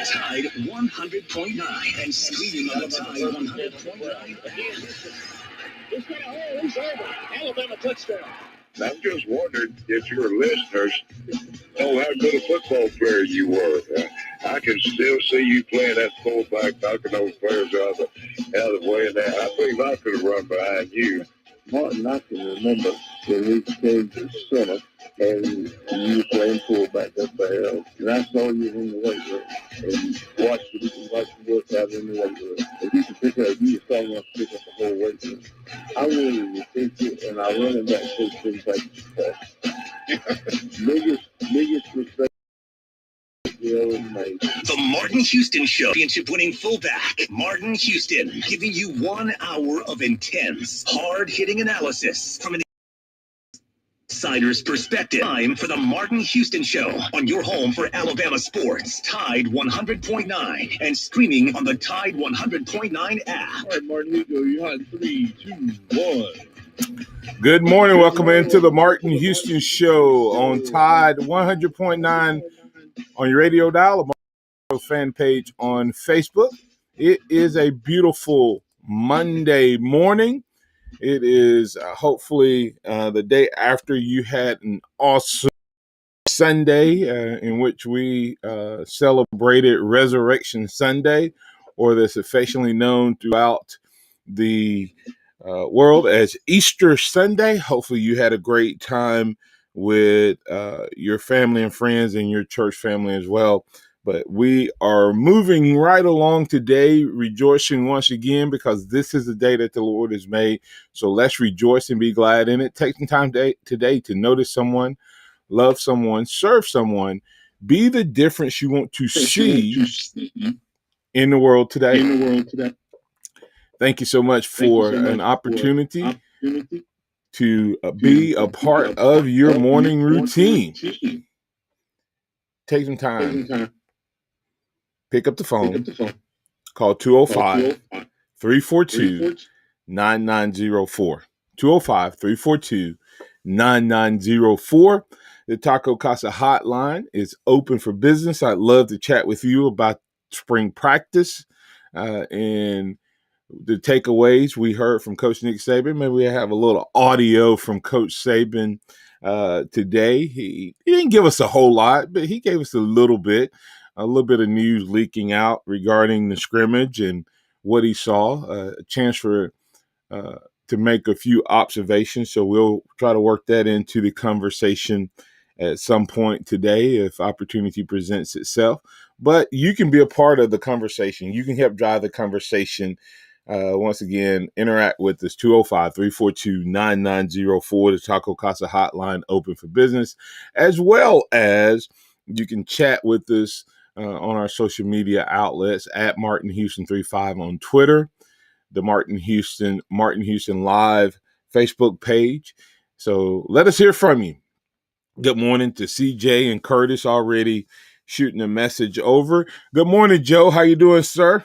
Tide 100.9 and streaming on the Tide 100.9 app. He's got a hole. He's over. Alabama touchdown. I'm just wondering if your listeners know how good a football player you were. I can still see you playing that fullback, knocking those players out of the way. And I believe I could have run behind you. Martin, I can remember when we came to center and you were playing fullback up there. And I saw you in the weight room and watched you work out in the weight room. And you could pick up, you were strong enough to pick up the whole weight room. I wanted to think it, and I running back coach didn't take the biggest mistake. The Martin Houston Show. Championship-winning fullback Martin Houston, giving you 1 hour of intense, hard-hitting analysis from an insider's perspective. Time for the Martin Houston Show on your home for Alabama sports. Tide 100.9 and streaming on the Tide 100.9 app. All right, Martin, here you go. You're hot in 3, 2, 1. Good morning. Welcome into the Martin Houston Show on Tide 100.9 on your radio dial, a fan page on Facebook. It is a beautiful Monday morning. It is hopefully the day after you had an awesome Sunday in which we celebrated Resurrection Sunday, or that's affectionately known throughout the world as Easter Sunday. Hopefully you had a great time with your family and friends and your church family as well. But we are moving right along today, rejoicing once again because this is the day that the Lord has made. So let's rejoice and be glad in it. Take some time today to notice someone, love someone, serve someone, be the difference you want to see in the world today. Thank you so much for an opportunity to be a part of your morning routine. Take some time. Pick up the phone. Call 205-342-9904. 205-342-9904. The Taco Casa hotline is open for business. I'd love to chat with you about spring practice and the takeaways we heard from Coach Nick Saban. Maybe we have a little audio from Coach Saban today. He didn't give us a whole lot, but he gave us a little bit of news leaking out regarding the scrimmage and what he saw. A chance for to make a few observations. So we'll try to work that into the conversation at some point today if opportunity presents itself. But you can be a part of the conversation. You can help drive the conversation. Once again, interact with us, 205-342-9904, the Taco Casa hotline open for business, as well as you can chat with us on our social media outlets at Martin Houston 35 on Twitter, the Martin Houston Live Facebook page. So let us hear from you. Good morning to CJ and Curtis already shooting a message over. Good morning, Joe. How you doing, sir?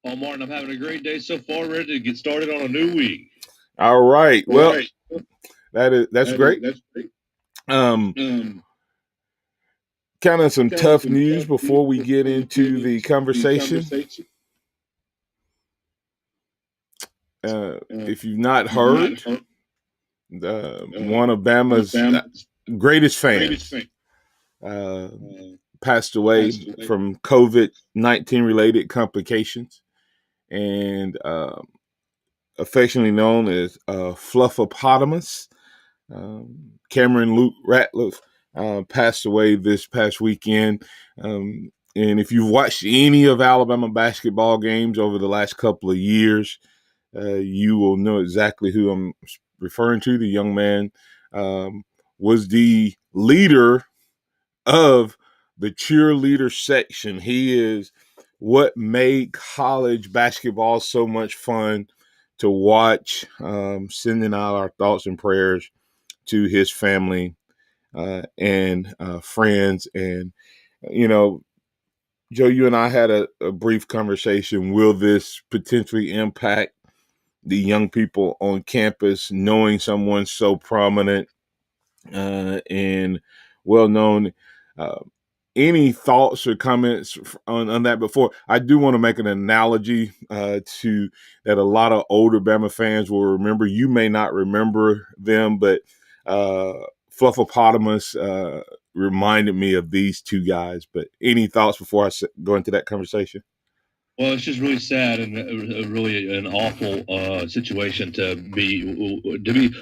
Oh, Martin, I'm having a great day so far, ready to get started on a new week. All right. Well, that's great. That's great. Kind of some tough news before we get into the conversation. If you've not heard, one of Bama's greatest fans passed away from COVID-19 related complications, and affectionately known as Fluffopotamus. Cameron Luke Ratliff passed away this past weekend. And if you've watched any of Alabama basketball games over the last couple of years, you will know exactly who I'm referring to. The young man was the leader of the cheerleader section. He is what made college basketball so much fun to watch. Sending out our thoughts and prayers to his family and friends. And, you know, Joe, you and I had a brief conversation. Will this potentially impact the young people on campus, knowing someone so prominent and well-known any thoughts or comments on that before? I do want to make an analogy to that a lot of older Bama fans will remember. You may not remember them, but Fluffopotamus reminded me of these two guys. But any thoughts before I go into that conversation? Well, it's just really sad and really an awful situation to be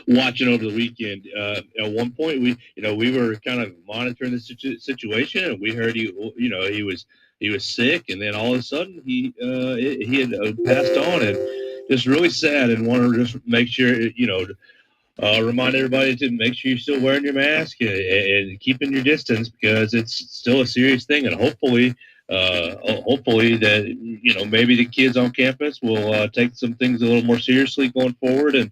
watching over the weekend. At one point, we were kind of monitoring the situation, and we heard he was sick, and then all of a sudden he had passed on, and just really sad. And wanted to just make sure remind everybody to make sure you're still wearing your mask and keeping your distance, because it's still a serious thing. And hopefully that maybe the kids on campus will take some things a little more seriously going forward. And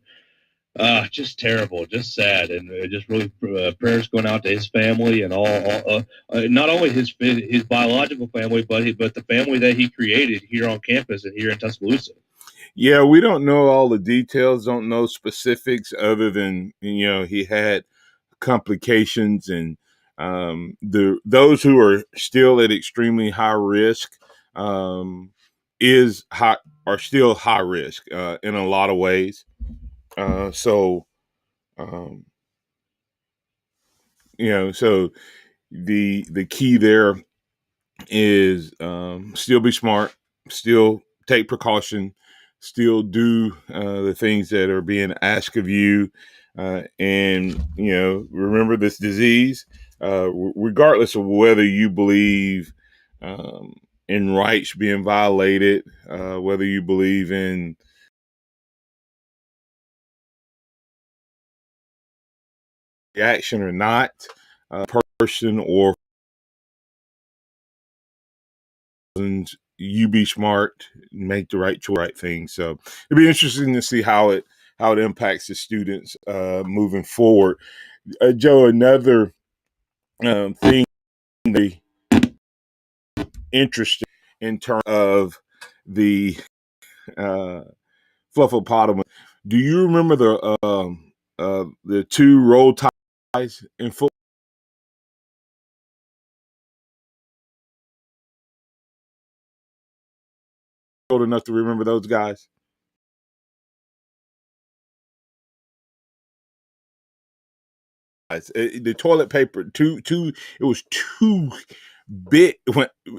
just terrible, just sad, and just really prayers going out to his family and all not only his biological family, but the family that he created here on campus and here in Tuscaloosa. Yeah, we don't know all the details, don't know specifics other than, he had complications, and those who are still at extremely high risk are still high risk in a lot of ways. So the key there is still be smart, still take precaution, still do the things that are being asked of you, and remember this disease, regardless of whether you believe in rights being violated, whether you believe in action or not, person or you be smart, make the right choice, right thing. So it'll be interesting to see how it impacts the students moving forward. Joe, another thing they interesting in terms of the Fluffopotamus. Do you remember the two roll ties in football? Old enough to remember those guys? The toilet paper, it was two big,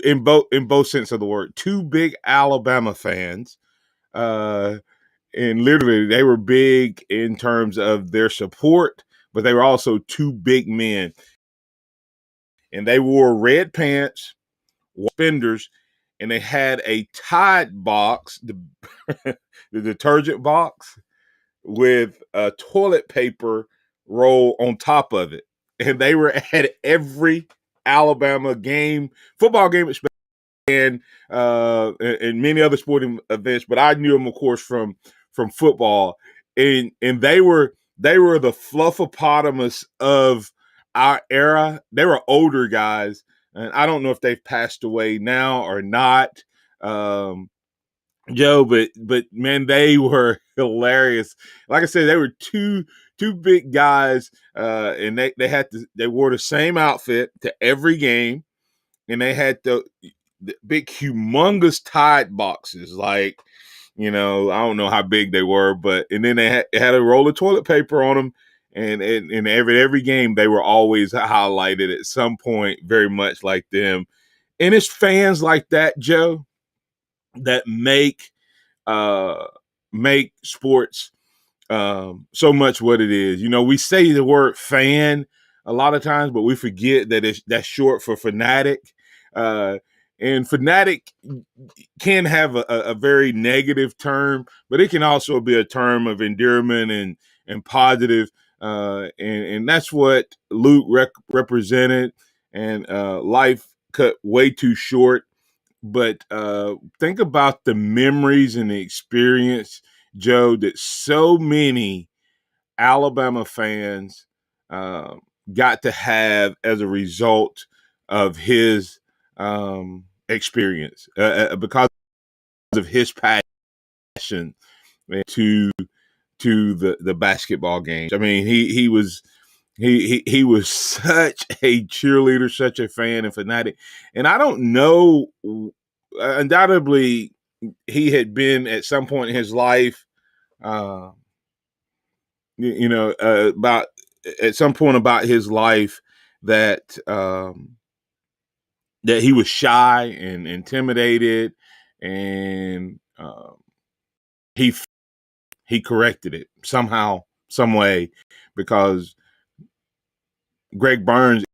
in both sense of the word, two big Alabama fans, and literally they were big in terms of their support, but they were also two big men, and they wore red pants, suspenders, and they had a Tide box, the detergent box, with a toilet paper roll on top of it. And they were at every Alabama game, football game, and many other sporting events. But I knew them, of course, from football. And they were the Fluffopotamus of our era. They were older guys, and I don't know if they've passed away now or not. Joe, but man, they were hilarious. Like I said, they were two big guys, and they wore the same outfit to every game, and they had the big, humongous Tide boxes. Like, I don't know how big they were, but and then they had a roll of toilet paper on them, and in every game they were always highlighted at some point, very much like them. And it's fans like that, Joe, that make sports so much what it is. We say the word fan a lot of times, but we forget that that's short for fanatic. And fanatic can have a very negative term, but it can also be a term of endearment and positive. And that's what Luke represented. And life cut way too short. But think about the memories and the experience, Joe, that so many Alabama fans uh, got to have as a result of his experience, because of his passion to the basketball games. I mean, he was He was such a cheerleader, such a fan and fanatic. And I don't know, undoubtedly, he had been at some point in his life, uh, about at some point about his life that that he was shy and intimidated, and he he corrected it somehow, some way, because Greg Burns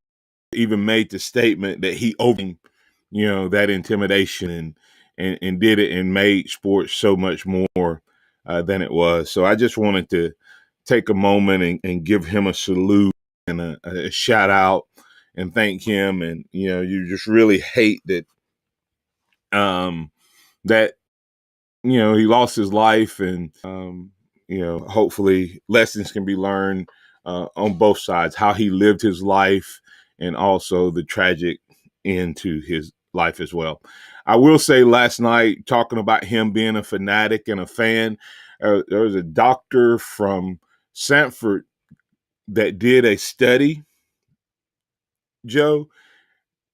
even made the statement that he overcame, that intimidation and did it and made sports so much more than it was. So I just wanted to take a moment and give him a salute and a shout out and thank him. And you just really hate that that he lost his life, and hopefully lessons can be learned on both sides, how he lived his life and also the tragic end to his life as well. I will say, last night, talking about him being a fanatic and a fan, there was a doctor from Sanford that did a study, Joe,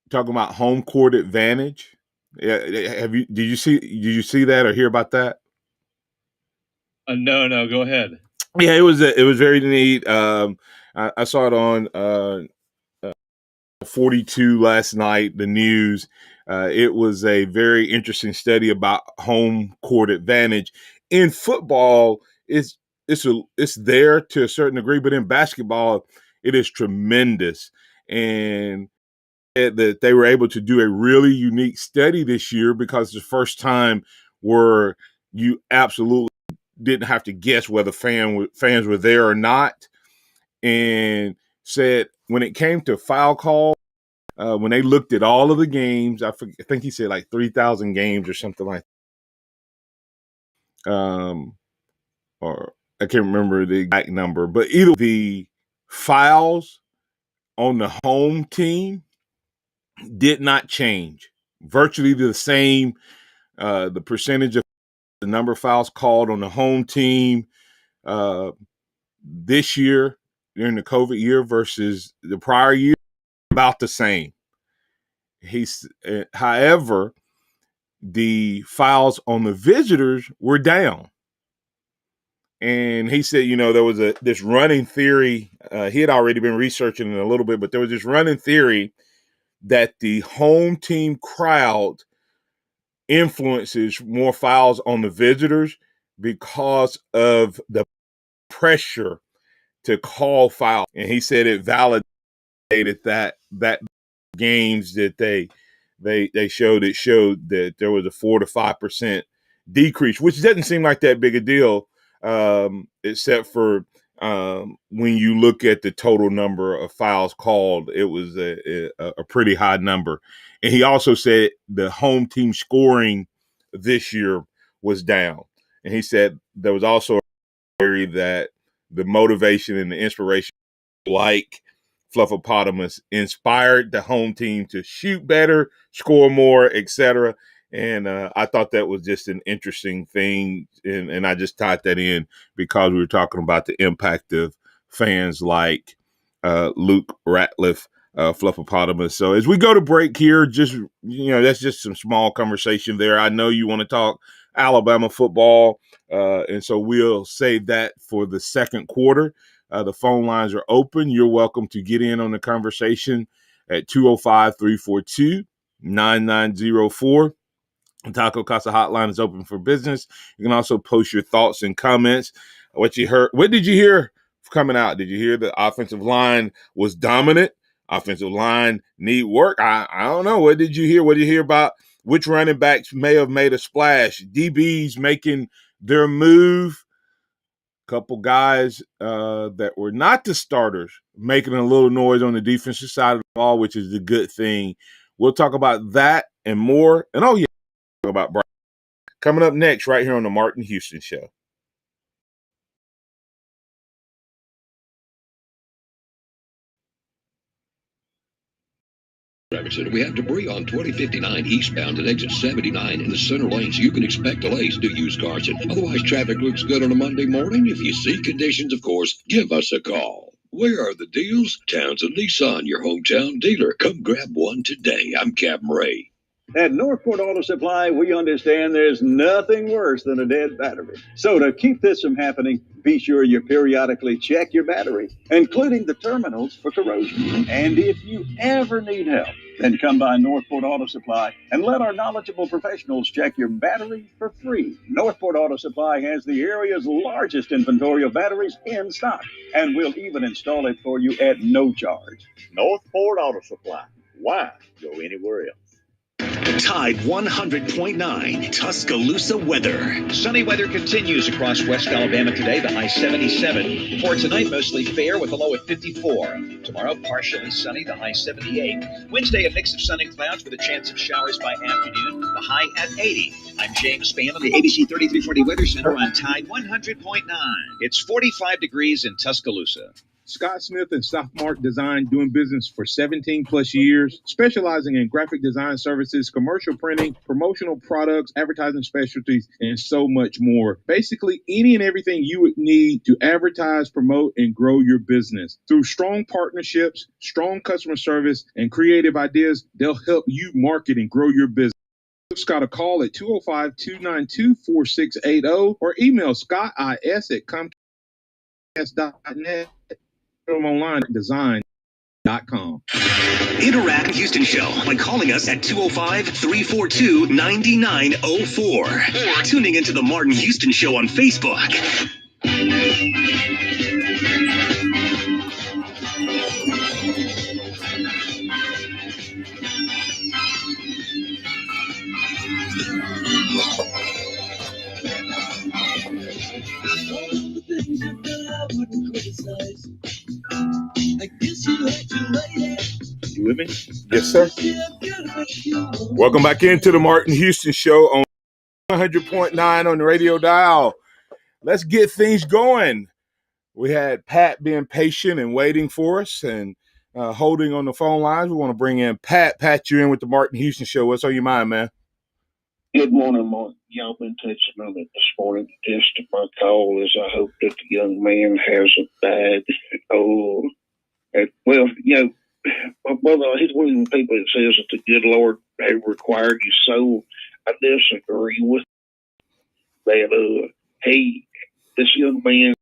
talking about home court advantage. Did you see that or hear about that? No, go ahead. Yeah, it was very neat. I saw it on 42 last night, the news. It was a very interesting study about home court advantage in football. It's there to a certain degree, but in basketball, it is tremendous. And that they were able to do a really unique study this year, because it's the first time where you absolutely didn't have to guess whether fans were there or not, and said when it came to foul call, when they looked at all of the games, I think he said like 3,000 games or something like that. Or I can't remember the exact number, but either the fouls on the home team did not change. Virtually the same, the percentage of the number of fouls called on the home team this year during the COVID year versus the prior year, about the same. However, the fouls on the visitors were down. And he said, there was this running theory. He had already been researching it a little bit, but there was this running theory that the home team crowd influences more fouls on the visitors because of the pressure to call foul. And he said it validated that games that they showed, it showed that there was a 4 to 5% decrease, which doesn't seem like that big a deal, except for when you look at the total number of fouls called. It was a pretty high number. And he also said the home team scoring this year was down. And he said there was also a theory that the motivation and the inspiration, like Fluffopotamus, inspired the home team to shoot better, score more, etc. And I thought that was just an interesting thing, and I just tied that in because we were talking about the impact of fans like Luke Ratliff, Fluffopotamus. So as we go to break here, just that's just some small conversation there. I know you want to talk Alabama football, and so we'll save that for the second quarter. The phone lines are open. You're welcome to get in on the conversation at 205-342-9904. Taco Casa Hotline is open for business. You can also post your thoughts and comments. What you heard? What did you hear coming out? Did you hear the offensive line was dominant? Offensive line need work. I don't know. What did you hear? What did you hear about which running backs may have made a splash? DBs making their move. Couple guys that were not the starters making a little noise on the defensive side of the ball, which is the good thing. We'll talk about that and more. And about Brian coming up next right here on the Martin Houston Show. We have debris on 2059 eastbound at exit 79 in the center lanes. You can expect delays. Do use caution. Otherwise, traffic looks good on a Monday morning. If you see conditions, of course, give us a call. Where are the deals? Townsend Nissan, your hometown dealer. Come grab one today. I'm Captain Ray. At Northport Auto Supply, we understand there's nothing worse than a dead battery. So to keep this from happening, be sure you periodically check your battery, including the terminals for corrosion. And if you ever need help, then come by Northport Auto Supply and let our knowledgeable professionals check your battery for free. Northport Auto Supply has the area's largest inventory of batteries in stock, and we'll even install it for you at no charge. Northport Auto Supply. Why go anywhere else? Tide 100.9 Tuscaloosa weather. Sunny weather continues across West Alabama today, the high 77. For tonight, mostly fair with a low at 54. Tomorrow, partially sunny, the high 78. Wednesday, a mix of sun and clouds with a chance of showers by afternoon, the high at 80. I'm James Spann on the ABC 3340 Weather Center on Tide 100.9. It's 45 degrees in Tuscaloosa. Scott Smith and Sophomart Design, doing business for 17 plus years, specializing in graphic design services, commercial printing, promotional products, advertising specialties, and so much more. Basically, any and everything you would need to advertise, promote, and grow your business. Through strong partnerships, strong customer service, and creative ideas, they'll help you market and grow your business. Give Scott a call at 205-292-4680 or email scottis@comcast.net. Online at design.com. Interact Houston Show by calling us at 205-342-9904 or tuning into the Martin Houston Show on Facebook. You with me? Yes, sir. Welcome back into the Martin Houston Show on 100.9 on the radio dial. Let's get things going. We had Pat being patient and waiting for us and holding on the phone lines. We want to bring in Pat. Pat, you in with the Martin Houston Show. What's on your mind, man? Good morning, Mark. Y'all been touching on it this morning. Just my call is I hope that the young man hasn't died. He's one of the people that says that the good Lord had required you so. I disagree with that. This young man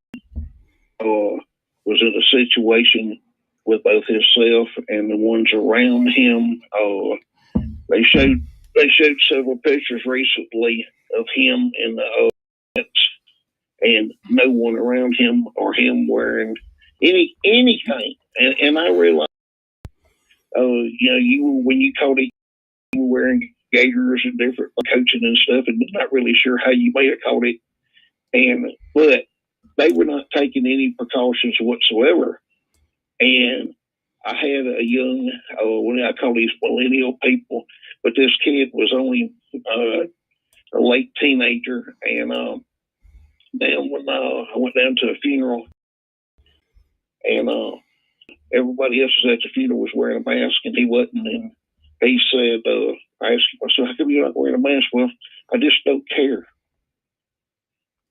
was in a situation with both himself and the ones around him. They showed several pictures recently of him in the and no one around him or him wearing anything. And I realized, when you called it, you were wearing gaiters and different coaching and stuff, and not really sure how you may have called it. But they were not taking any precautions whatsoever. And I had a young, I call these millennial people, but this kid was only a late teenager. And then when I went down to a funeral, and everybody else was at the funeral was wearing a mask, and he wasn't. And he said, I asked him, I said, how come you're not wearing a mask? Well, I just don't care.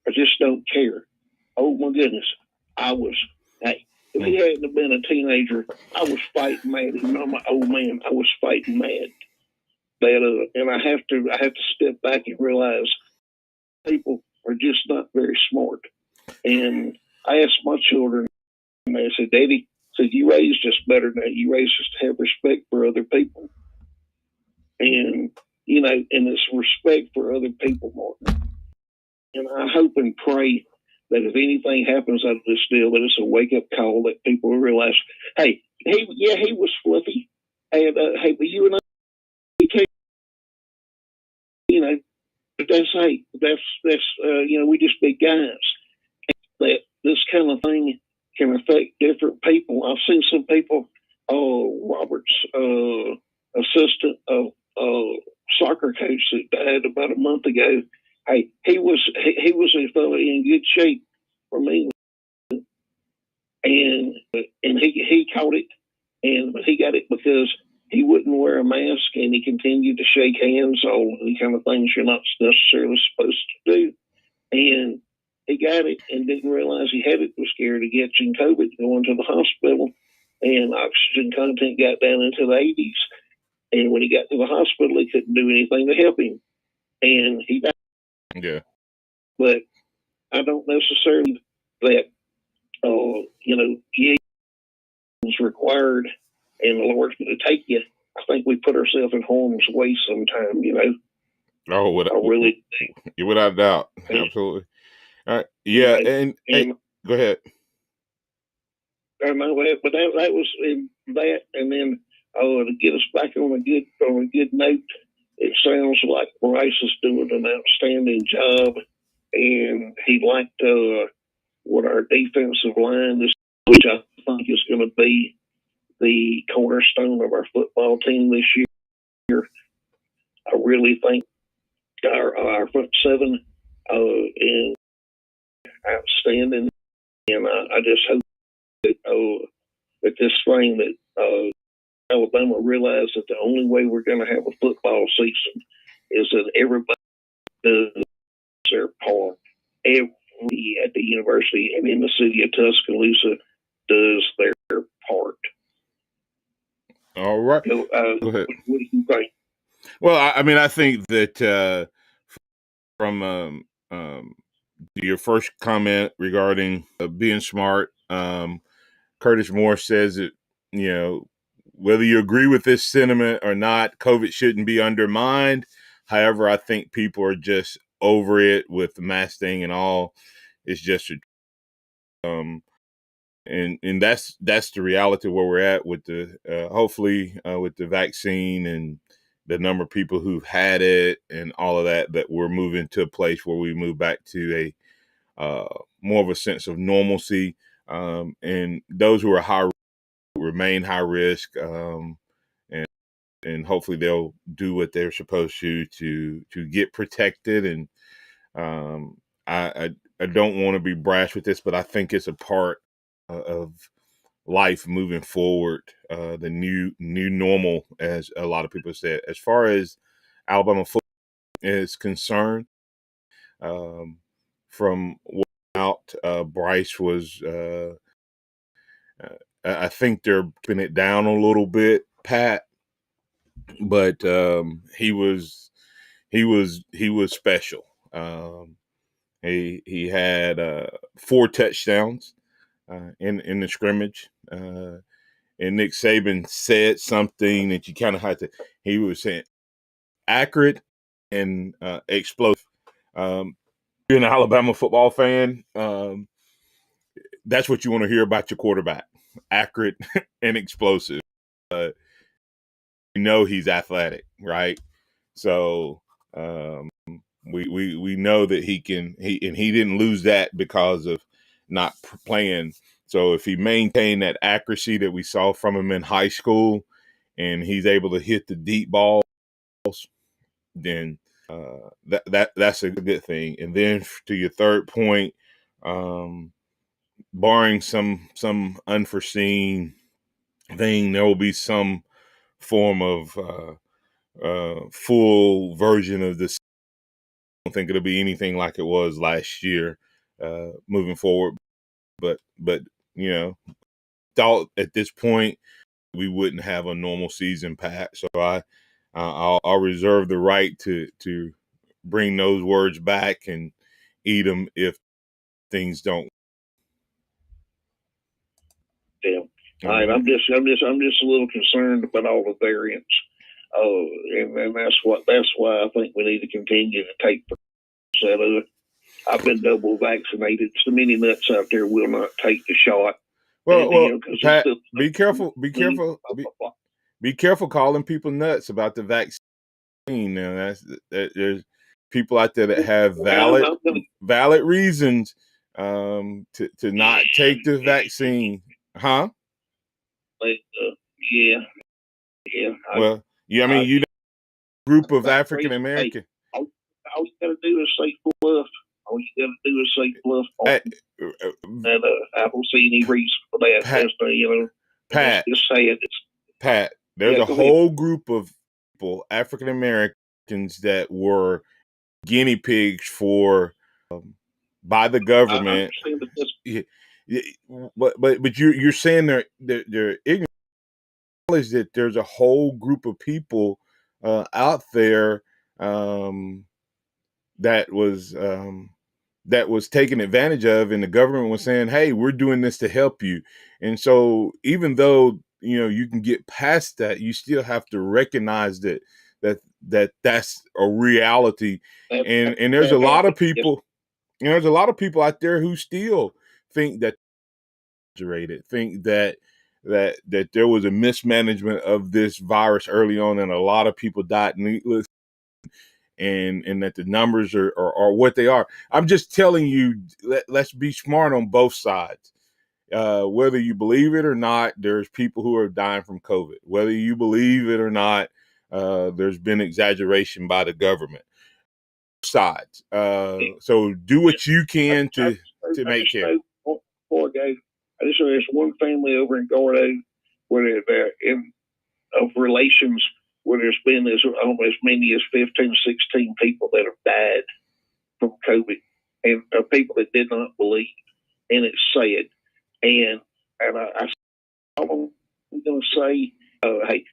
I just don't care. Oh, my goodness. If he hadn't have been a teenager, I was fighting mad. Even though I'm an old man, I was fighting mad. And I have to step back and realize people are just not very smart. And I asked my children, and they said, Daddy, you raised us better than that. You raised us to have respect for other people. And, and it's respect for other people, Martin. And I hope and pray that if anything happens out of this deal, that it's a wake-up call that people realize, hey, he was fluffy. And, but you and I, we just be guys. That this kind of thing can affect different people. I've seen some people, Robert's assistant soccer coach that died about a month ago. Hey, he was a fellow in good shape for me, and he caught it, but he got it because he wouldn't wear a mask and he continued to shake hands, all the kind of things you're not necessarily supposed to do, and he got it and didn't realize he had it, was scared of catching COVID, going to the hospital, and oxygen content got down into the 80s. And when he got to the hospital, he couldn't do anything to help him, and he died. Yeah. But I don't necessarily that, yeah, it's required, and the Lord's going to take you. I think we put ourselves in harm's way sometime, Oh, without doubt. Absolutely. All right. Yeah. And hey, go ahead. But that was that. And then, to get us back on a good note, it sounds like Bryce is doing an outstanding job, and he liked what our defensive line is, which I think is going to be the cornerstone of our football team this year. I really think our front seven is outstanding, and I just hope that this thing that Alabama realized that the only way we're going to have a football season is that everybody does their part. Every at the university and in the city of Tuscaloosa does their part. All right. So, go ahead. What do you think? Well, I think that from your first comment regarding being smart, Curtis Moore says that, whether you agree with this sentiment or not, COVID shouldn't be undermined. However, I think people are just over it with the mask thing and all. It's just and that's the reality where we're at with the hopefully with the vaccine and the number of people who've had it and all of that we're moving to a place where we move back to a more of a sense of normalcy, and those who are high remain high risk, and hopefully they'll do what they're supposed to get protected. And I don't want to be brash with this, but I think it's a part of life moving forward, the new normal, as a lot of people said. As far as Alabama football is concerned, from what out, Bryce was, I think they're putting it down a little bit, Pat, but he was special. He had 4 touchdowns in the scrimmage. And Nick Saban said something that you kind of had to. He was saying accurate and explosive. Being an Alabama football fan, that's what you want to hear about your quarterback: accurate and explosive. He's athletic, right? So we know that he can. He didn't lose that because of not playing. So if he maintained that accuracy that we saw from him in high school, and he's able to hit the deep balls, then that's a good thing. And then to your third point, barring some unforeseen thing, there will be some form of full version of this. I don't think it'll be anything like it was last year moving forward. But thought at this point we wouldn't have a normal season, Pat. So I'll reserve the right to bring those words back and eat them if things don't. Yeah. I'm just a little concerned about all the variants. And that's why I think we need to continue to take the I've been double vaccinated. So many nuts out there will not take the shot. Well, Pat, be careful. Be careful calling people nuts about the vaccine. Now, there's people out there that have valid reasons to not take the vaccine, huh? Yeah. Well, I mean, you know, group of African American. All you gotta do is say bluff. All you gotta do is say bluff. And I don't see any reason for that. Pat, just say it. Pat, there's a whole group of people, African Americans, that were guinea pigs for by the I government. understand that this, But you're saying they're ignorant is that there's a whole group of people out there um, that was taken advantage of, and the government was saying, "Hey, we're doing this to help you." And so, even though you can get past that, you still have to recognize that's a reality. that, And there's a that lot of happened. people, there's a lot of people out there who still think that think that there was a mismanagement of this virus early on, and a lot of people died needless, and that the numbers are what they are. I'm just telling you, let's be smart on both sides. Whether you believe it or not, there's people who are dying from COVID. Whether you believe it or not, there's been exaggeration by the government. Sides. So do what you can to make care. Before I go, I just know there's one family over in Gordo where they're in of relations where there's been as many as 15, 16 people that have died from COVID, and people that did not believe, and it's sad. And I'm going to say, hey,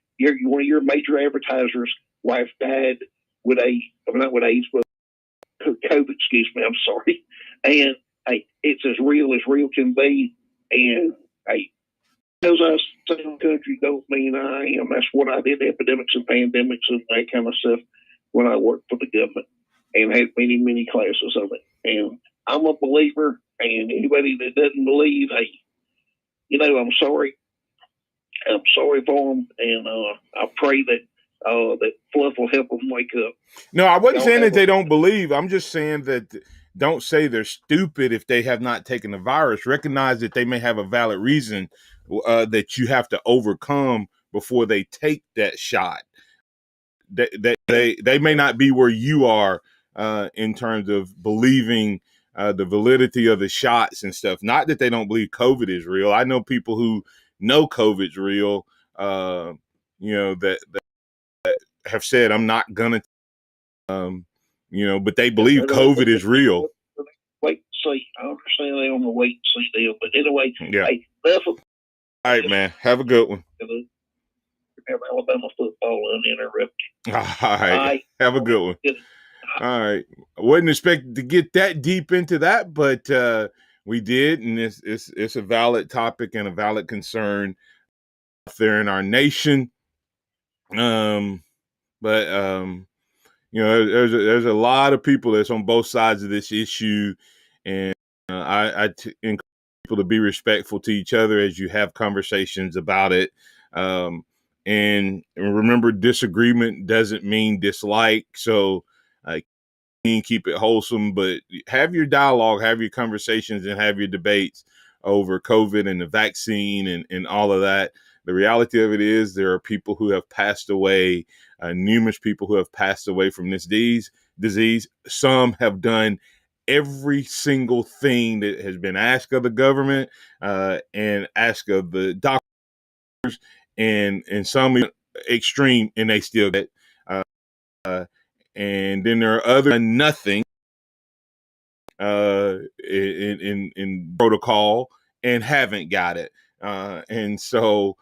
one of your major advertisers' wife died with not with AIDS, but COVID. Excuse me, I'm sorry. And hey, it's as real can be. And hey, because I stay in the country don't mean I am. That's what I did, epidemics and pandemics and that kind of stuff, when I worked for the government and had many, many classes of it. And I'm a believer, and anybody that doesn't believe, hey, I'm sorry. I'm sorry for them, and I pray that that Fluff will help them wake up. No, I wasn't saying that they don't believe. I'm just saying that don't say they're stupid if they have not taken the virus. Recognize that they may have a valid reason that you have to overcome before they take that shot. They may not be where you are in terms of believing the validity of the shots and stuff. Not that they don't believe COVID is real. I know people who know COVID's real. That have said, "I'm not gonna." But they believe COVID is real. Wait and see. I understand they on the wait and see deal, but anyway, Yeah. hey, all right, man. Have a good one. Have Alabama football uninterrupted. All right. Have a good one. All right. I wasn't expecting to get that deep into that, but we did, and it's a valid topic and a valid concern there in our nation. There's a lot of people that's on both sides of this issue, and I encourage people to be respectful to each other as you have conversations about it. And remember, disagreement doesn't mean dislike. So keep it wholesome, but have your dialogue, have your conversations, and have your debates over COVID and the vaccine and all of that. The reality of it is there are people who have passed away, numerous people who have passed away from this disease. Some have done every single thing that has been asked of the government and asked of the doctors, and some extreme, and they still get. And then there are other nothing in protocol and haven't got it. And so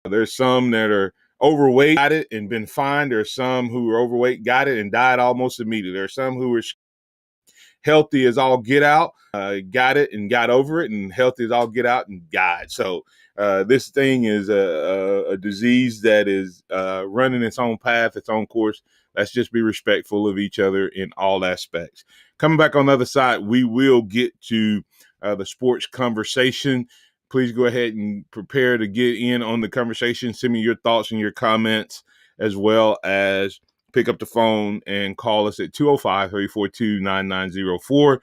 there's some that are overweight, got it and been fine. There's some who are overweight, got it and died almost immediately. There's some who are healthy as all get out, got it and got over it, and healthy as all get out and died. So this thing is a disease that is running its own path, its own course. Let's just be respectful of each other in all aspects. Coming back on the other side, we will get to the sports conversation. Please go ahead and prepare to get in on the conversation. Send me your thoughts and your comments, as well as pick up the phone and call us at 205-342-9904.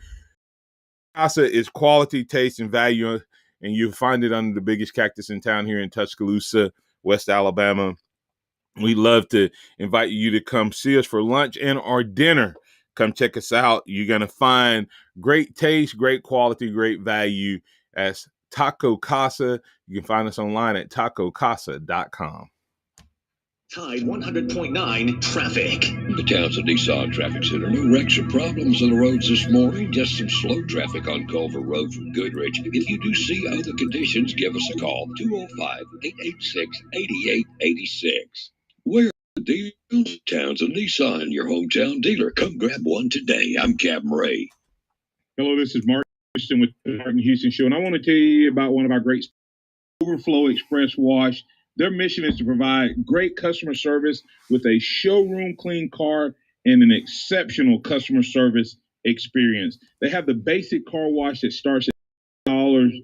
Casa is quality, taste, and value, and you'll find it under the biggest cactus in town here in Tuscaloosa, West Alabama. We'd love to invite you to come see us for lunch and or dinner. Come check us out. You're going to find great taste, great quality, great value as Taco Casa. You can find us online at tacocasa.com. Tide 100.9 traffic. The Townsend Nissan Traffic Center. No wrecks or problems on the roads this morning. Just some slow traffic on Culver Road from Goodrich. If you do see other conditions, give us a call. 205-886-8886. Where are the deals? Townsend Nissan, your hometown dealer. Come grab one today. I'm Captain Ray. Hello, this is Martin Houston with the Martin Houston Show, and I want to tell you about one of our great Overflow Express Wash. Their mission is to provide great customer service with a showroom clean car and an exceptional customer service experience. They have the basic car wash that starts at $1.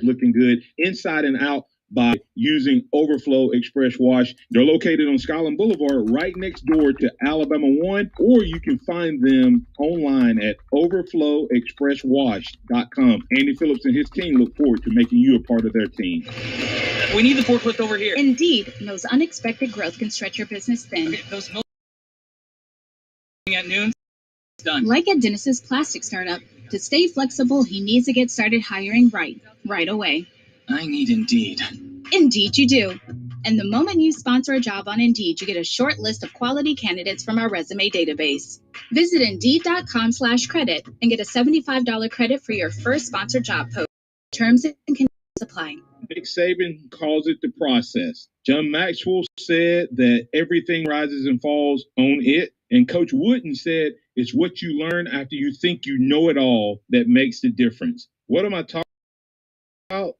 Looking good inside and out by using Overflow Express Wash. They're located on Skyland Boulevard right next door to Alabama 1, or you can find them online at overflowexpresswash.com. Andy Phillips and his team look forward to making you a part of their team. We need the forklift over here. Indeed, knows unexpected growth can stretch your business thin. Okay, those milk at noon. It's done. Like at Dennis's plastic startup, to stay flexible, he needs to get started hiring right away. I need Indeed. Indeed you do. And the moment you sponsor a job on Indeed, you get a short list of quality candidates from our resume database. Visit Indeed.com/credit and get a $75 credit for your first sponsored job post. Terms and conditions apply. Nick Saban calls it the process. John Maxwell said that everything rises and falls on it. And Coach Wooden said it's what you learn after you think you know it all that makes the difference. What am I talking about?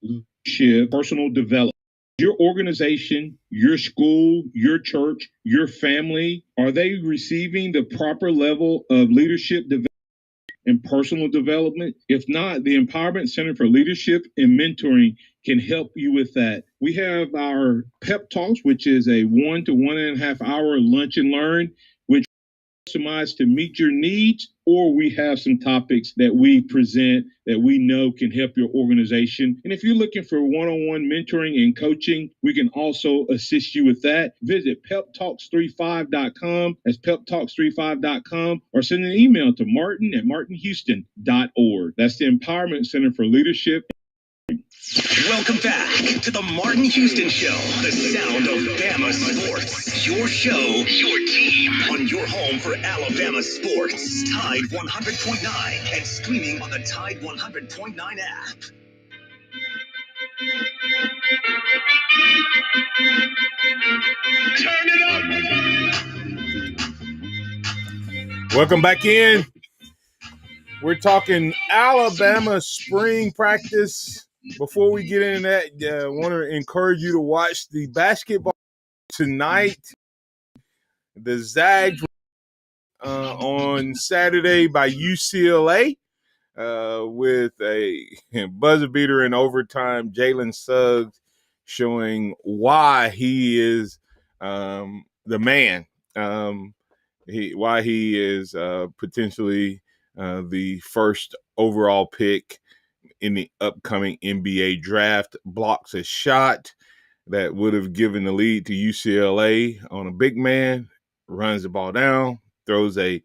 Leadership, personal development. Your organization, your school, your church, your family, are they receiving the proper level of leadership development and personal development? If not, the Empowerment Center for Leadership and Mentoring can help you with that. We have our Pep Talks, which is a 1 to 1.5 hour lunch and learn, which customized to meet your needs, or we have some topics that we present that we know can help your organization. And if you're looking for one-on-one mentoring and coaching, we can also assist you with that. Visit peptalks35.com. That's peptalks35.com, or send an email to martin@martinhouston.org. That's the Empowerment Center for Leadership. Welcome back to the Martin Houston Show, the sound of Bama sports. Your show, your team, on your home for Alabama sports. Tide 100.9 and streaming on the Tide 100.9 app. Turn it up. Welcome back in. We're talking Alabama spring practice. Before we get into that, I want to encourage you to watch the basketball tonight. The Zags on Saturday by UCLA with a buzzer beater in overtime. Jalen Suggs showing why he is the man, why he is potentially the first overall pick in the upcoming NBA draft. Blocks a shot that would have given the lead to UCLA on a big man, runs the ball down, throws a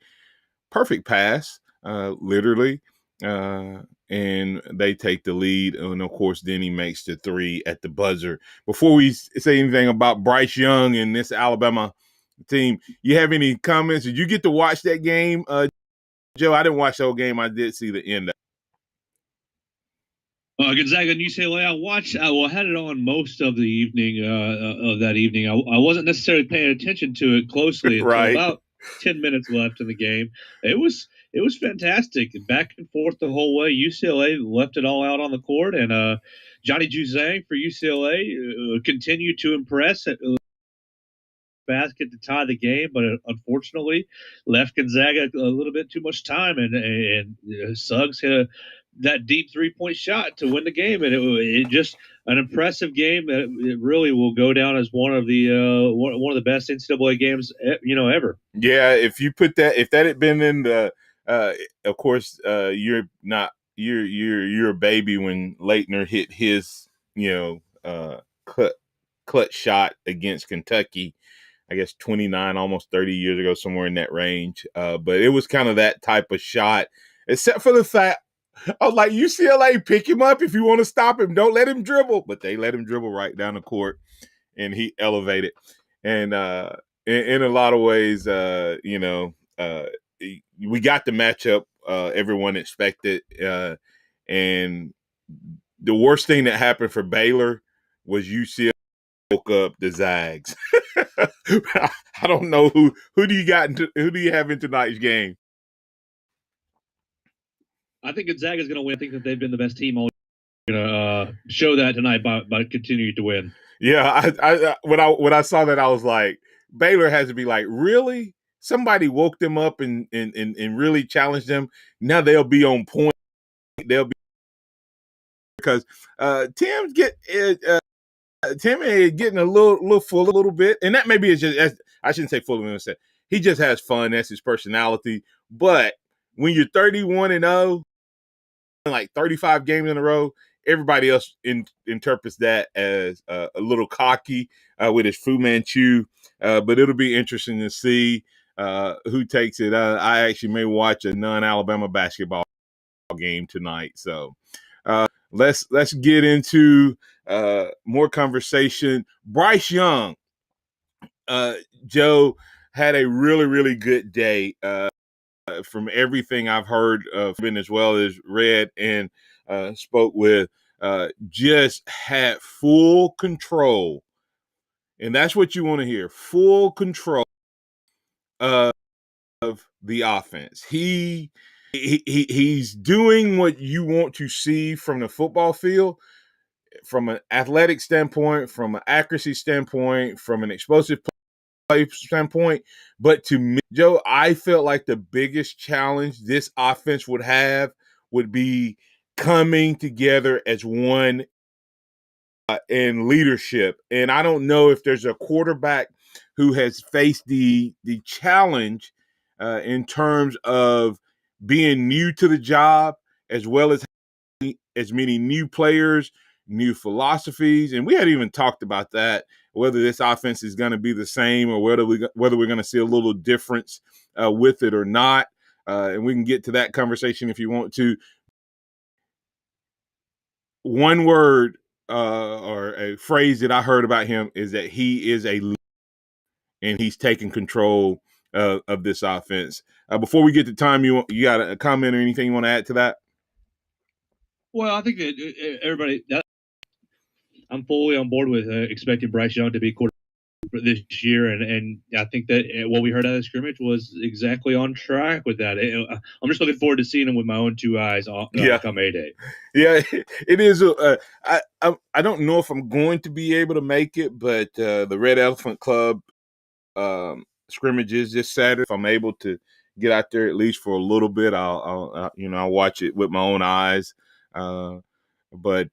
perfect pass, literally, and they take the lead. And, of course, then he makes the three at the buzzer. Before we say anything about Bryce Young and this Alabama team, you have any comments? Did you get to watch that game, Joe? I didn't watch the whole game. I did see the end of it. Gonzaga and UCLA, I had it on most of the evening of that evening. I wasn't necessarily paying attention to it closely until Right. about 10 minutes left in the game. It was fantastic, back and forth the whole way. UCLA left it all out on the court, and Johnny Juzang for UCLA continued to impress at basket to tie the game, but unfortunately left Gonzaga a little bit too much time, and Suggs hit a that deep 3-point shot to win the game, and it just an impressive game that it really will go down as one of the best NCAA games ever. Yeah, if that had been in the, of course, you're a baby when Leitner hit his clutch shot against Kentucky. I guess 29, almost 30 years ago, somewhere in that range. But it was kind of that type of shot, except for the fact I was like, UCLA, pick him up if you want to stop him. Don't let him dribble. But they let him dribble right down the court, and he elevated. And in a lot of ways, we got the matchup everyone expected. And the worst thing that happened for Baylor was UCLA woke up the Zags. I don't know who do you have in tonight's game? I think Gonzaga is going to win. I think that they've been the best team all year. Going to show that tonight by continuing to win. Yeah, I when I saw that, I was like, Baylor has to be like, really? Somebody woke them up and really challenged them. Now they'll be on point. They'll be because Tim is getting a little full a little bit, and that maybe is just I shouldn't say full of himself. He just has fun. That's his personality. But when you're 31-0, like 35 games in a row, everybody else interprets that as a little cocky with his Fu Manchu. But it'll be interesting to see who takes it. I actually may watch a non-Alabama basketball game tonight. So let's get into more conversation. Bryce Young, Joe, had a really, really good day. From everything I've heard of him, as well as read and spoke with, just had full control. And that's what you want to hear, full control of the offense. He's doing what you want to see from the football field, from an athletic standpoint, from an accuracy standpoint, from an explosive play standpoint. But to me, Joe, I felt like the biggest challenge this offense would have would be coming together as one in leadership. And I don't know if there's a quarterback who has faced the challenge in terms of being new to the job, as well as many new players, new philosophies, and we hadn't even talked about that, whether this offense is going to be the same or whether we're going to see a little difference with it or not. And we can get to that conversation if you want to. One word or a phrase that I heard about him is that he is a leader, and he's taking control of this offense. Before we get to time, you got a comment or anything you want to add to that? Well, I think that everybody, I'm fully on board with expecting Bryce Young to be quarterback this year, and I think that what we heard out of the scrimmage was exactly on track with that. I'm just looking forward to seeing him with my own two eyes come A-Day. Yeah, it is. I don't know if I'm going to be able to make it, but the Red Elephant Club scrimmages this Saturday. If I'm able to get out there at least for a little bit, I'll watch it with my own eyes. But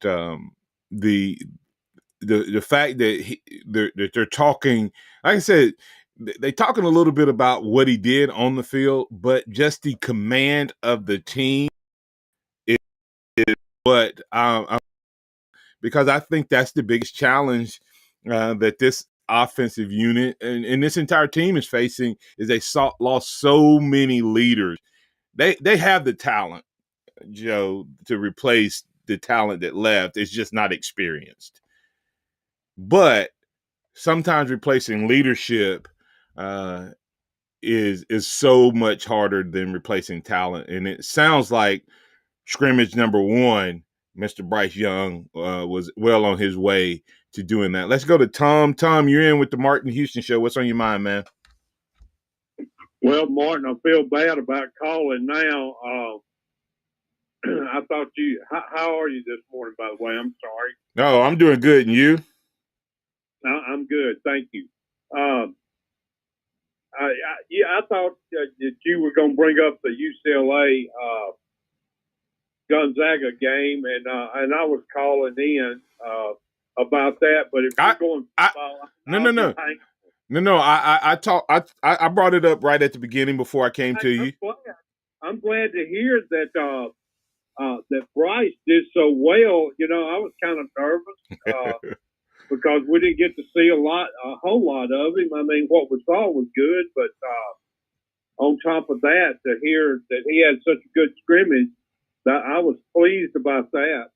the fact that they're talking, like I said, they're talking a little bit about what he did on the field, but just the command of the team is what because I think that's the biggest challenge that this offensive unit and this entire team is facing is they lost so many leaders. They have the talent, Joe, to replace the talent that left. It's just not experienced. But sometimes replacing leadership is so much harder than replacing talent. And it sounds like scrimmage number one, Mr. Bryce Young was well on his way to doing that. Let's go to Tom. Tom, you're in with the Martin Houston Show. What's on your mind, man? Well, Martin, I feel bad about calling now. I thought how are you this morning, by the way? I'm sorry. Oh, I'm doing good. And you? I'm good. Thank you. I thought that you were going to bring up the UCLA Gonzaga game, and I was calling in about that. But if you're going football, No. I brought it up right at the beginning before I came to you. I'm glad to hear that that Bryce did so well. You know, I was kind of nervous because we didn't get to see a whole lot of him. I mean, what we saw was good, but on top of that, to hear that he had such a good scrimmage, I was pleased about that.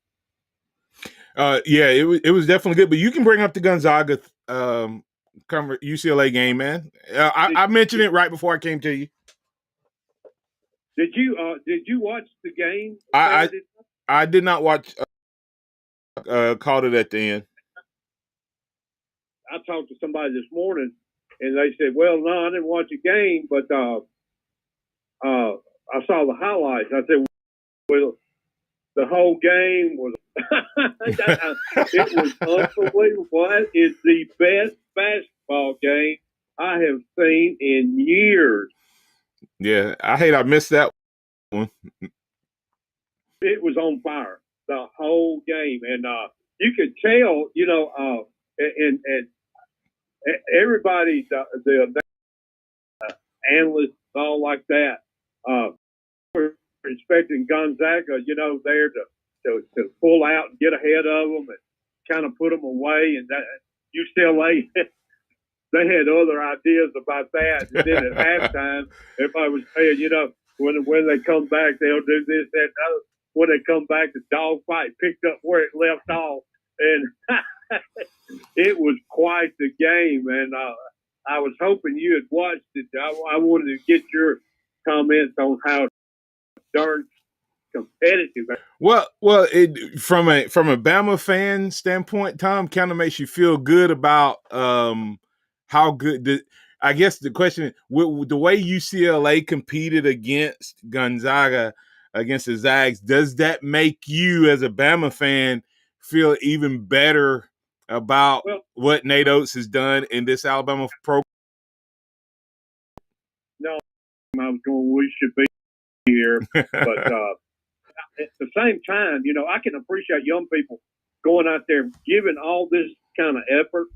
Yeah, it was definitely good. But you can bring up the Gonzaga UCLA game, man. I mentioned it right before I came to you. Did you watch the game? I did not watch. Called it at the end. I talked to somebody this morning, and they said, "Well, no, I didn't watch the game, but I saw the highlights." I said, "Well, the whole game was it was unbelievable. That is the best basketball game I have seen in years." Yeah, I hate I missed that one. It was on fire the whole game, and you could tell, you know, and everybody, the analysts, all like that, were expecting Gonzaga, you know, there to pull out and get ahead of them and kind of put them away, and that UCLA. They had other ideas about that. And then at halftime, everybody was saying, you know, when they come back, they'll do this, that, and other. When they come back, the dog fight picked up where it left off. And it was quite the game. And I was hoping you had watched it. I wanted to get your comments on how darn competitive. Well, from a Bama fan standpoint, Tom, kind of makes you feel good about how good. I guess the question is, the way UCLA competed against Gonzaga, against the Zags, does that make you as a Bama fan feel even better about what Nate Oates has done in this Alabama program? No, I was going, we should be here, but at the same time, you know, I can appreciate young people going out there giving all this kind of effort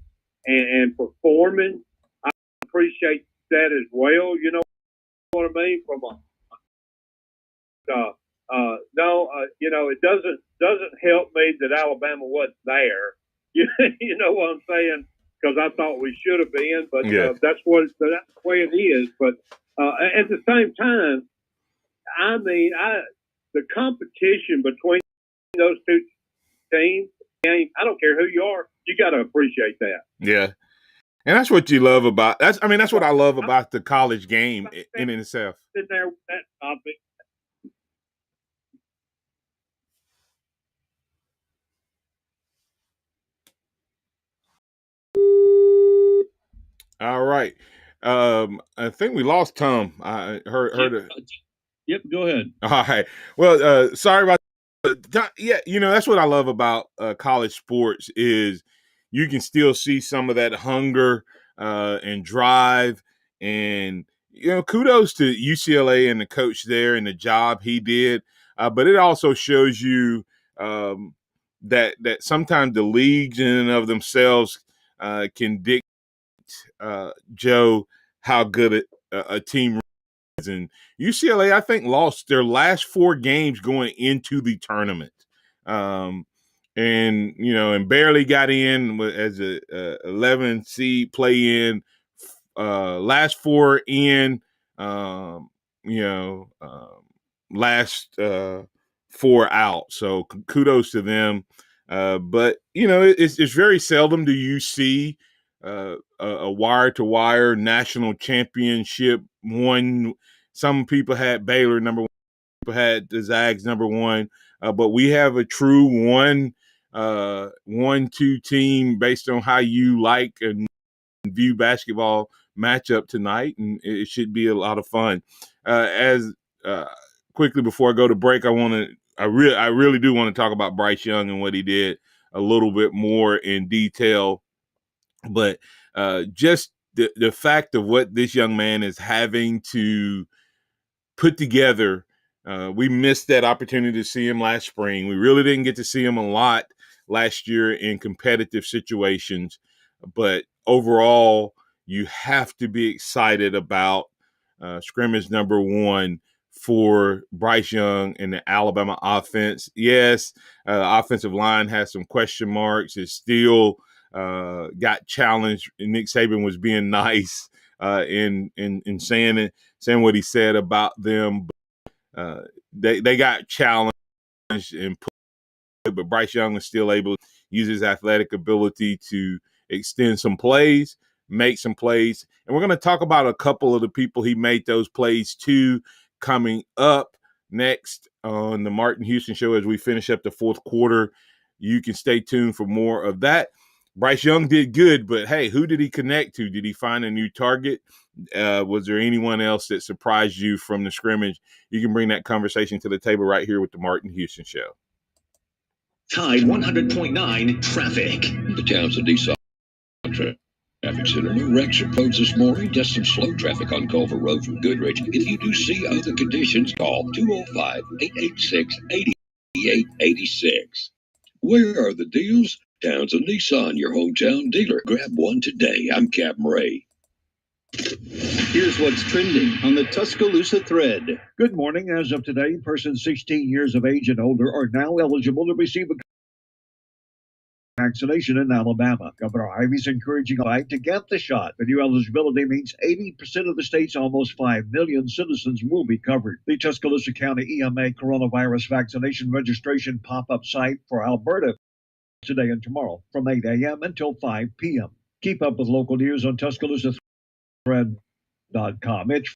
and performing. I appreciate that as well. You know what I mean? From you know, it doesn't help me that Alabama wasn't there. You know what I'm saying? Because I thought we should have been, but that's the way it is. But at the same time, I mean, the competition between those two teams, I don't care who you are, you got to appreciate that. Yeah. And that's what you love about that's what I love about the college game in itself. Sitting there with that topic. All right. I think we lost Tom. I heard it. Yep, go ahead. All right. Well, sorry about yeah, you know, that's what I love about college sports is you can still see some of that hunger and drive, and you know, kudos to UCLA and the coach there and the job he did. But it also shows you that sometimes the leagues in and of themselves can dictate Joe how good a team is. And UCLA, I think, lost their last 4 games going into the tournament. And you know, and barely got in as a 11 seed play in. Last 4 in, you know, last 4 out. So kudos to them. But you know, it's very seldom do you see a wire-to-wire national championship one. Some people had Baylor number 1, people had the Zags number 1, but we have a true 1-2 team based on how you like and view basketball matchup tonight, and it should be a lot of fun. Quickly before I go to break, I really do want to talk about Bryce Young and what he did a little bit more in detail. But just the fact of what this young man is having to put together We missed that opportunity to see him last spring. We really didn't get to see him a lot last year in competitive situations. But overall, you have to be excited about scrimmage number 1 for Bryce Young and the Alabama offense. Yes, offensive line has some question marks. It still got challenged. Nick Saban was being nice in saying what he said about them. They got challenged and put, but Bryce Young is still able to use his athletic ability to extend some plays, make some plays. And we're going to talk about a couple of the people he made those plays to coming up next on the Martin Houston Show as we finish up the fourth quarter. You can stay tuned for more of that. Bryce Young did good, but hey, who did he connect to? Did he find a new target? Was there anyone else that surprised you from the scrimmage? You can bring that conversation to the table right here with the Martin Houston Show. Tide 100.9 traffic. The Townsend Nissan Traffic Center. No wrecks or roads this morning. Just some slow traffic on Culver Road from Goodrich. If you do see other conditions, call 205-886-8886. Where are the deals? Townsend Nissan, your hometown dealer. Grab one today. I'm Captain Ray. Here's what's trending on the Tuscaloosa thread. Good morning. As of today, persons 16 years of age and older are now eligible to receive a vaccination in Alabama. Governor Ivey's encouraging life to get the shot. The new eligibility means 80% of the state's almost 5 million citizens will be covered. The Tuscaloosa County EMA coronavirus vaccination registration pop-up site for Alberta today and tomorrow from 8 a.m. until 5 p.m. Keep up with local news on TuscaloosaThread.com. It's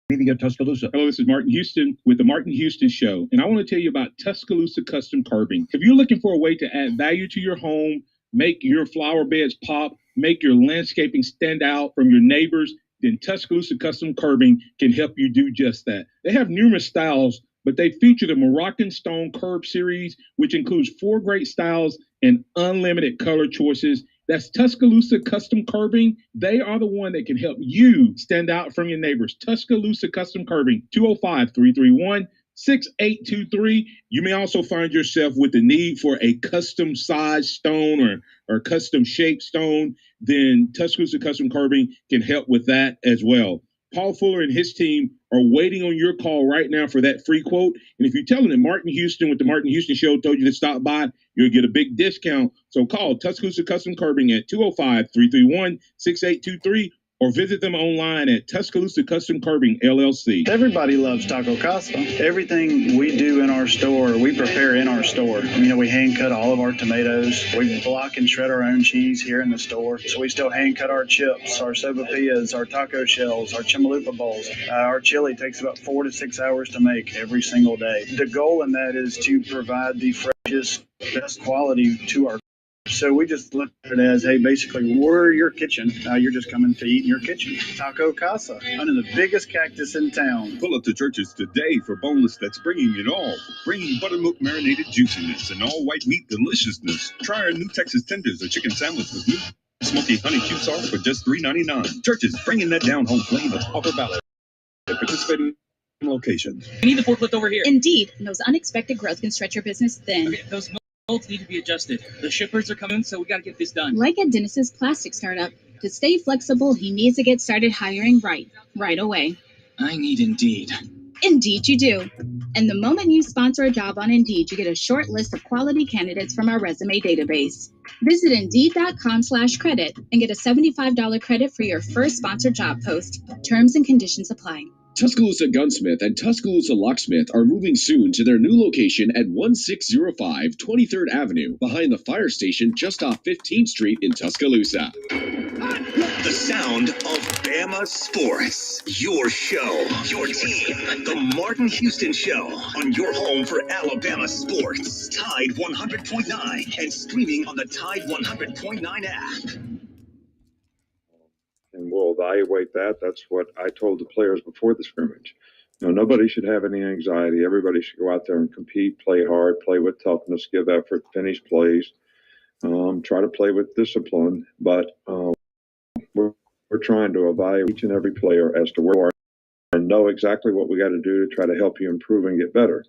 Media Tuscaloosa. Hello, this is Martin Houston with the Martin Houston Show, and I want to tell you about Tuscaloosa Custom Curbing. If you're looking for a way to add value to your home, make your flower beds pop, make your landscaping stand out from your neighbors, then Tuscaloosa Custom Curbing can help you do just that. They have numerous styles, but they feature the Moroccan Stone Curb series, which includes 4 great styles and unlimited color choices. That's Tuscaloosa Custom Curbing. They are the one that can help you stand out from your neighbors. Tuscaloosa Custom Curbing, 205-331-6823. You may also find yourself with the need for a custom size stone or custom shaped stone. Then Tuscaloosa Custom Curbing can help with that as well. Paul Fuller and his team are waiting on your call right now for that free quote. And if you tell them that Martin Houston with the Martin Houston Show told you to stop by, you'll get a big discount. So call Tuscaloosa Custom Curbing at 205-331-6823 or visit them online at Tuscaloosa Custom Curbing, LLC. Everybody loves Taco Casa. Everything we do in our store, we prepare in our store. We hand cut all of our tomatoes. We block and shred our own cheese here in the store. So we still hand cut our chips, our sopapillas, our taco shells, our chimalupa bowls. Our chili takes about 4 to 6 hours to make every single day. The goal in that is to provide the freshest, best quality to our. So we just look at it as, hey, basically, we're your kitchen. You're just coming to eat in your kitchen. Taco Casa, under the biggest cactus in town. Pull up to Church's today for boneless that's bringing it all. Bringing buttermilk marinated juiciness and all white meat deliciousness. Try our new Texas tenders or chicken sandwich with new smoky honey cube sauce for just $3.99. Church's bringing that down home flavor. Upper Valley. Participating locations. We need the forklift over here. Indeed, knows unexpected growth can stretch your business thin. Okay, those molds need to be adjusted. The shippers are coming, so we got to get this done. Like at Dennis's plastic startup, to stay flexible, he needs to get started hiring right away. I need Indeed. Indeed you do. And the moment you sponsor a job on Indeed, you get a short list of quality candidates from our resume database. Visit Indeed.com/credit and get a $75 credit for your first sponsored job post. Terms and conditions apply. Tuscaloosa Gunsmith and Tuscaloosa Locksmith are moving soon to their new location at 1605 23rd Avenue, behind the fire station just off 15th Street in Tuscaloosa. The sound of Bama sports. Your show, your team. The Martin Houston Show on your home for Alabama sports. Tide 100.9 and streaming on the Tide 100.9 app. And we'll evaluate that. That's what I told the players before the scrimmage. Nobody should have any anxiety. Everybody should go out there and compete, play hard, play with toughness, give effort, finish plays, try to play with discipline. But we're trying to evaluate each and every player as to where we are and know exactly what we got to do to try to help you improve and get better.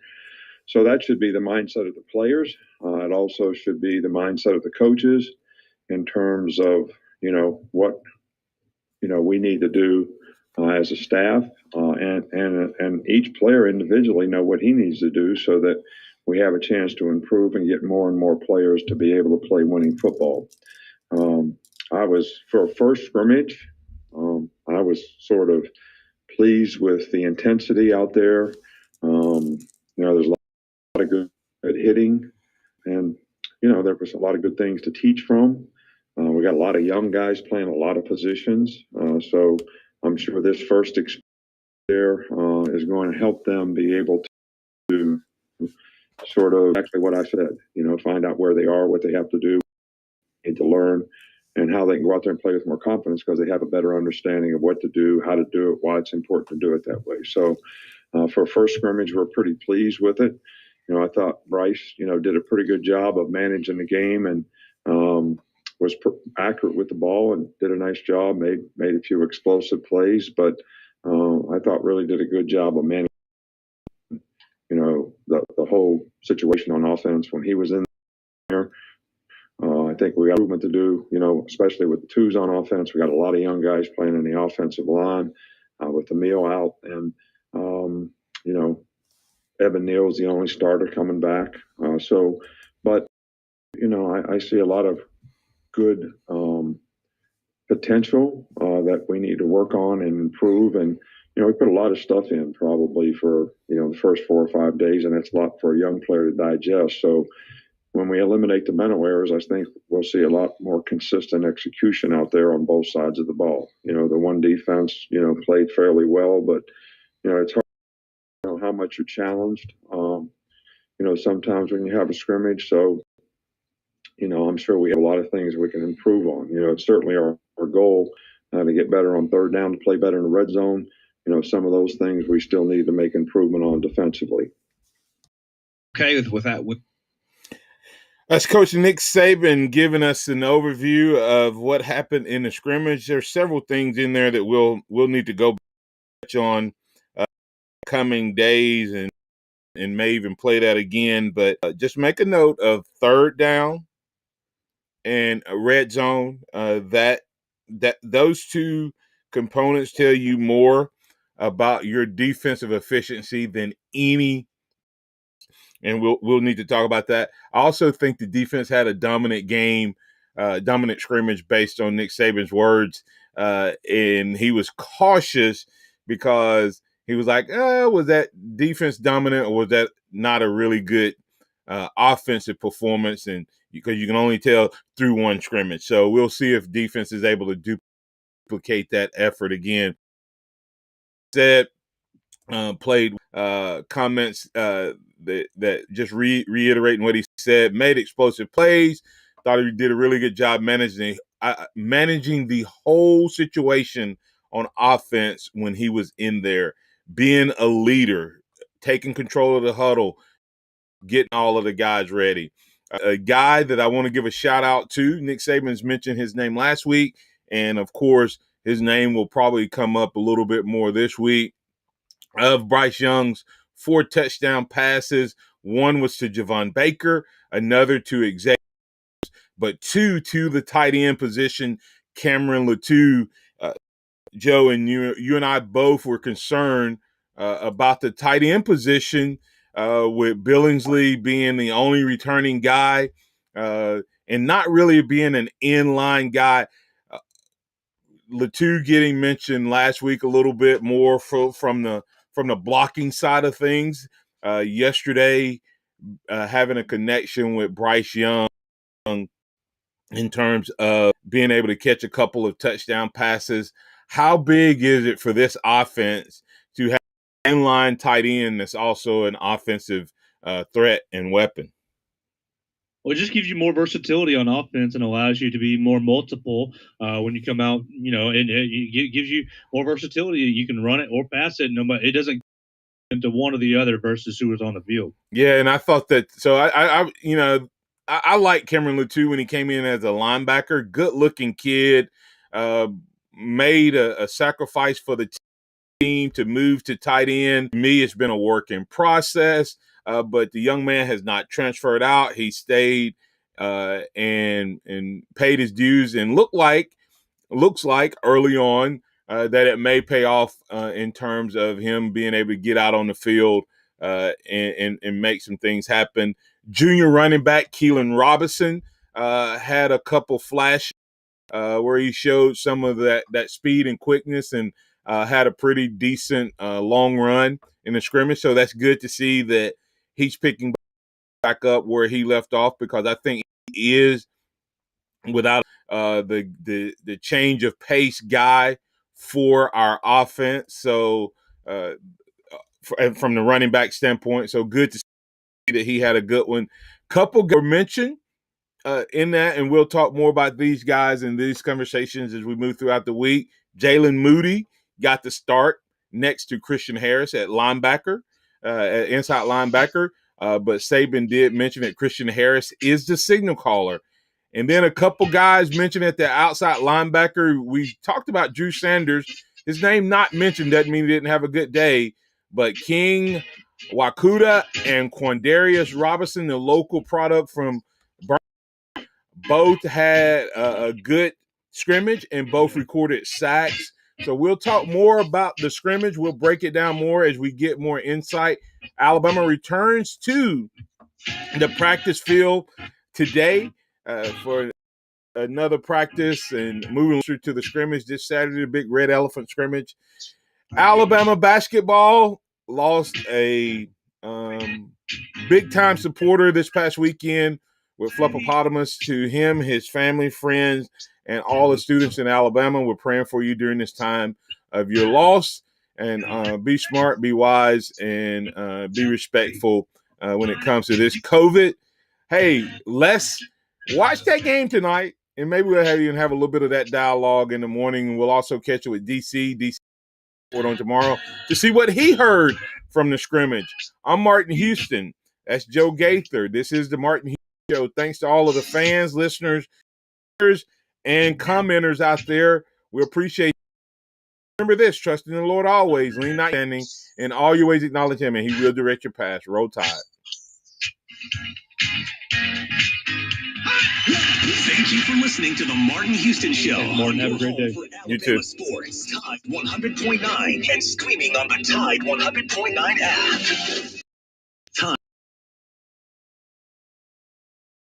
So that should be the mindset of the players. It also should be the mindset of the coaches in terms of, what, we need to do as a staff, and each player individually know what he needs to do so that we have a chance to improve and get more and more players to be able to play winning football. I was, for a first scrimmage, I was sort of pleased with the intensity out there. There's a lot of good hitting, and there was a lot of good things to teach from. We got a lot of young guys playing a lot of positions, so I'm sure this first experience there is going to help them be able to sort of exactly what I said. Find out where they are, what they have to do, need to learn, and how they can go out there and play with more confidence because they have a better understanding of what to do, how to do it, why it's important to do it that way. So for first scrimmage, we're pretty pleased with it. I thought Bryce, did a pretty good job of managing the game and was accurate with the ball and did a nice job, made a few explosive plays, but I thought really did a good job of managing, the whole situation on offense when he was in there. I think we got movement to do, especially with the twos on offense. We got a lot of young guys playing in the offensive line with Emil out. And, Evan Neal's the only starter coming back. But I see a lot of good potential that we need to work on and improve. And, we put a lot of stuff in probably for, the first 4 or 5 days, and it's a lot for a young player to digest. So, when we eliminate the mental errors, I think we'll see a lot more consistent execution out there on both sides of the ball. The one defense, played fairly well, but, it's hard to know how much you're challenged, sometimes when you have a scrimmage. So, I'm sure we have a lot of things we can improve on. It's certainly our goal to get better on third down, to play better in the red zone. Some of those things we still need to make improvement on defensively. Okay, with that, that's Coach Nick Saban giving us an overview of what happened in the scrimmage. There's several things in there that we'll need to go back on coming days and may even play that again. But just make a note of third down and a red zone. That those two components tell you more about your defensive efficiency than any. And we'll need to talk about that. I also think the defense had a dominant game, dominant scrimmage based on Nick Saban's words. And he was cautious because he was like, was that defense dominant or was that not a really good offensive performance? And because you can only tell through one scrimmage. So we'll see if defense is able to duplicate that effort again. Said played comments that just reiterating what he said, made explosive plays, thought he did a really good job managing the whole situation on offense when he was in there, being a leader, taking control of the huddle, getting all of the guys ready. A guy that I want to give a shout out to, Nick Saban's mentioned his name last week, and of course his name will probably come up a little bit more this week. Of Bryce Young's 4 touchdown passes, one was to Javon Baker, another to Xavier, but 2 to the tight end position, Cameron Latou. Joe, and you and I both were concerned about the tight end position with Billingsley being the only returning guy and not really being an inline guy. Latou getting mentioned last week a little bit more from the blocking side of things. Yesterday, having a connection with Bryce Young in terms of being able to catch a couple of touchdown passes. How big is it for this offense to have an inline tight end that's also an offensive threat and weapon? Well, it just gives you more versatility on offense and allows you to be more multiple when you come out, and it gives you more versatility. You can run it or pass it. It doesn't into one or the other versus who was on the field. Yeah, and I thought that. So I like Cameron Latou when he came in as a linebacker. Good looking kid, made a sacrifice for the team. team to move to tight end. To me, it's been a work in process, but the young man has not transferred out. He stayed and paid his dues, and looks like early on that it may pay off in terms of him being able to get out on the field and make some things happen. Junior running back Keelan Robinson had a couple flashes where he showed some of that speed and quickness, and had a pretty decent long run in the scrimmage. So that's good to see that he's picking back up where he left off, because I think he is, without the change of pace guy for our offense. So from the running back standpoint, so good to see that he had a good one. Couple were mentioned in that, and we'll talk more about these guys in these conversations as we move throughout the week. Jalen Moody got the start next to Christian Harris at linebacker, at inside linebacker. But Saban did mention that Christian Harris is the signal caller. And then a couple guys mentioned at the outside linebacker. We talked about Drew Sanders. His name not mentioned doesn't mean he didn't have a good day. But King Wakuda and Quandarius Robinson, the local product from both had a good scrimmage and both recorded sacks. So we'll talk more about the scrimmage. We'll break it down more as we get more insight. Alabama returns to the practice field today for another practice, and moving to the scrimmage this Saturday, the big red elephant scrimmage. Alabama basketball lost a big-time supporter this past weekend with Fluppopotamus. To him, his family, friends, and all the students in Alabama, we're praying for you during this time of your loss. And be smart, be wise, and be respectful when it comes to this COVID. Hey, let's watch that game tonight, and maybe we'll have a little bit of that dialogue in the morning. We'll also catch it with DC on tomorrow to see what he heard from the scrimmage. I'm Martin Houston. That's Joe Gaither. This is the Martin Houston Show. Thanks to all of the fans, listeners, and commenters out there. We appreciate you. Remember this: trust in the Lord always, lean not standing, in all your ways acknowledge him, and he will direct your path. Roll Tide. Thank you for listening to the Martin Houston Show. Martin, have a great day. You too. Sports, Tide 100.9, and streaming on the Tide 100.9 app. Tide.